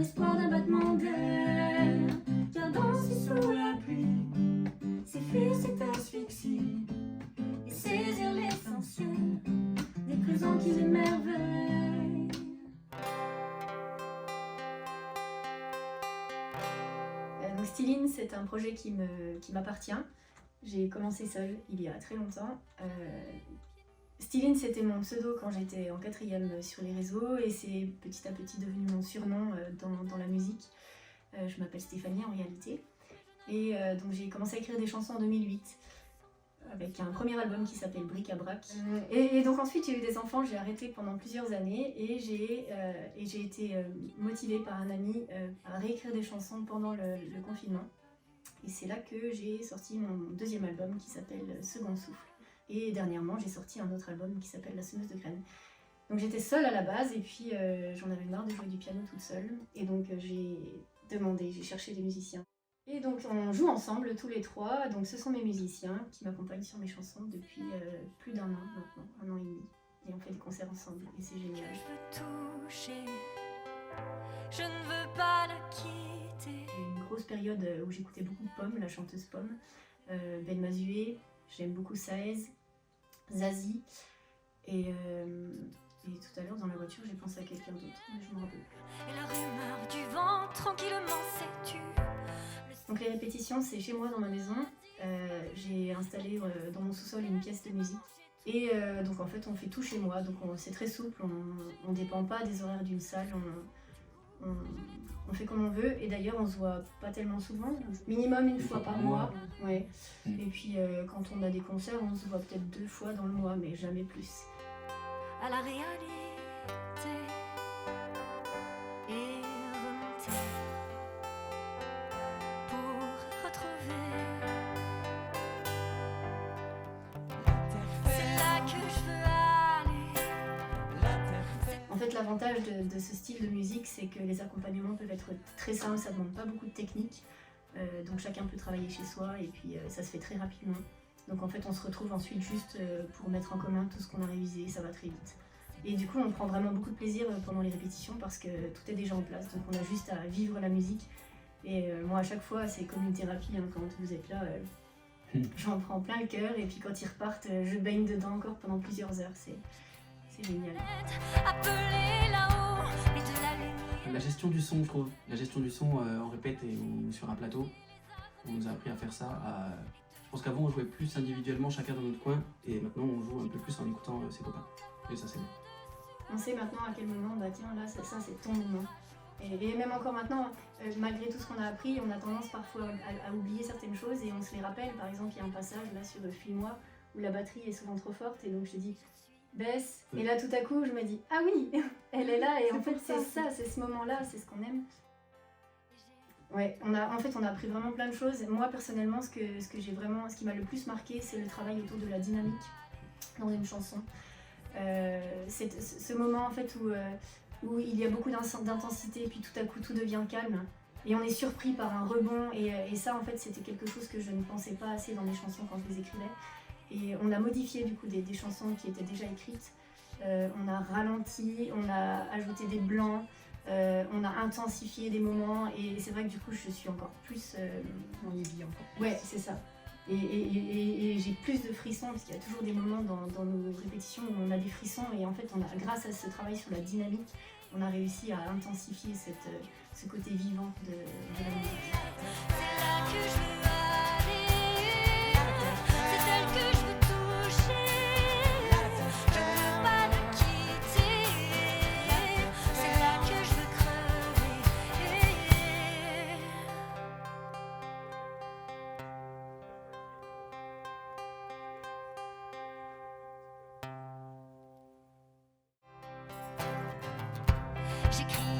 l'espoir d'un battement d'air, vient danser sous la pluie, s'effuir cette asphyxie, et saisir l'essentiel des présents qui l'émerveillent. Donc Styline, c'est un projet qui m'appartient. J'ai commencé seule il y a très longtemps. Styline, c'était mon pseudo quand j'étais en 4e sur les réseaux et c'est petit à petit devenu mon surnom dans la musique. Je m'appelle Stéphanie en réalité. Et donc j'ai commencé à écrire des chansons en 2008 avec un premier album qui s'appelle Bric à Brac. Et donc ensuite j'ai eu des enfants, j'ai arrêté pendant plusieurs années et j'ai été motivée par un ami à réécrire des chansons pendant le confinement. Et c'est là que j'ai sorti mon deuxième album qui s'appelle Second Souffle. Et dernièrement j'ai sorti un autre album qui s'appelle La Semeuse de Graines. Donc j'étais seule à la base et puis j'en avais marre de jouer du piano toute seule. Et donc j'ai cherché des musiciens. Et donc on joue ensemble tous les trois, donc ce sont mes musiciens qui m'accompagnent sur mes chansons depuis plus d'1 an maintenant, 1 an et demi. Et on fait des concerts ensemble et c'est génial. Je veux toucher, je ne veux pas la quitter. J'ai eu une grosse période où j'écoutais beaucoup Pomme, la chanteuse Pomme, Ben Mazué, j'aime beaucoup Saez, Zazie et tout à l'heure dans la voiture j'ai pensé à quelqu'un d'autre, mais je me rappelle plus. Et la rumeur du vent tranquillement s'étue. Donc les répétitions, c'est chez moi dans ma maison. J'ai installé dans mon sous-sol une pièce de musique. Et donc en fait, on fait tout chez moi. Donc c'est très souple, on dépend pas des horaires d'une salle. On fait comme on veut. Et d'ailleurs, on se voit pas tellement souvent. Minimum une fois par mois. Ouais. Et puis quand on a des concerts, on se voit peut-être 2 fois dans le mois, mais jamais plus. À la réalité et remonter pour retrouver. C'est là que je veux aller. En fait, l'avantage de ce style de musique, c'est que les accompagnements peuvent être très simples, ça ne demande pas beaucoup de technique. Donc chacun peut travailler chez soi et puis ça se fait très rapidement. Donc en fait, on se retrouve ensuite juste pour mettre en commun tout ce qu'on a révisé et ça va très vite. Et du coup, on prend vraiment beaucoup de plaisir pendant les répétitions parce que tout est déjà en place. Donc on a juste à vivre la musique. Et moi, à chaque fois, c'est comme une thérapie. Hein, quand vous êtes là, j'en prends plein le cœur. Et puis quand ils repartent, je baigne dedans encore pendant plusieurs heures. C'est génial. Appelé là-haut, mais de la lumière. La gestion du son, je trouve. La gestion du son en répète ou sur un plateau. On nous a appris à faire ça. Je pense qu'avant, on jouait plus individuellement, chacun dans notre coin. Et maintenant, on joue un peu plus en écoutant ses copains. Et ça, c'est bien. On sait maintenant à quel moment, bah tiens, là, ça c'est ton moment. Et même encore maintenant, malgré tout ce qu'on a appris, on a tendance parfois à oublier certaines choses et on se les rappelle. Par exemple, il y a un passage là sur Fuis-moi où la batterie est souvent trop forte et donc je dis baisse. Et là, tout à coup, je me dis ah oui, elle est là et en fait, c'est ça, c'est ce moment-là, c'est ce qu'on aime. Ouais, on a appris vraiment plein de choses. Moi, personnellement, ce qui m'a le plus marqué, c'est le travail autour de la dynamique dans une chanson. C'est ce moment en fait où il y a beaucoup d'intensité et puis tout à coup tout devient calme et on est surpris par un rebond et ça en fait c'était quelque chose que je ne pensais pas assez dans mes chansons quand je les écrivais et on a modifié du coup des chansons qui étaient déjà écrites, on a ralenti, on a ajouté des blancs, on a intensifié des moments et c'est vrai que du coup je suis encore plus... On y vit encore. Ouais, c'est ça. Et j'ai plus de frissons parce qu'il y a toujours des moments dans nos répétitions où on a des frissons et en fait grâce à ce travail sur la dynamique, on a réussi à intensifier ce côté vivant de la musique. C'est là que je veux aller, c'est elle que je veux toucher, je ne veux pas la quitter, c'est là que je veux crever. J'écris